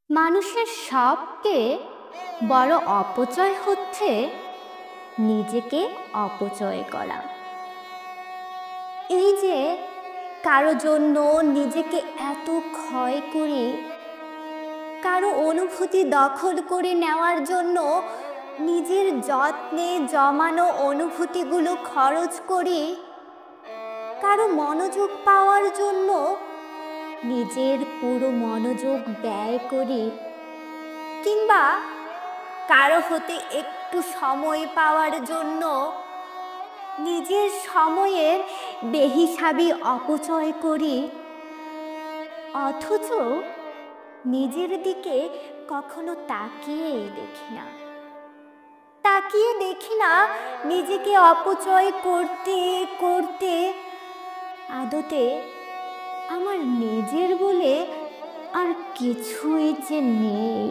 মানুষের সবচেয়ে বড় অপচয় হচ্ছে নিজেকে অপচয় করা। এই যে কারো জন্য নিজেকে এত ক্ষয় করি, কারো অনুভূতি দখল করে নেওয়ার জন্য নিজের যত্নে জমানো অনুভূতিগুলো খরচ করি, কারো মনোযোগ পাওয়ার জন্য নিজের পুরো মনোযোগ ব্যয় করি, কিংবা কারো হতে একটু সময় পাওয়ার জন্য নিজের সময়ের বেহিসাবি অপচয় করি, অথচ নিজের দিকে কখনো তাকিয়েই দেখি না নিজেকে অপচয় করতে করতে আদতে আমার নিজের বলে আর কিছুই যে নেই।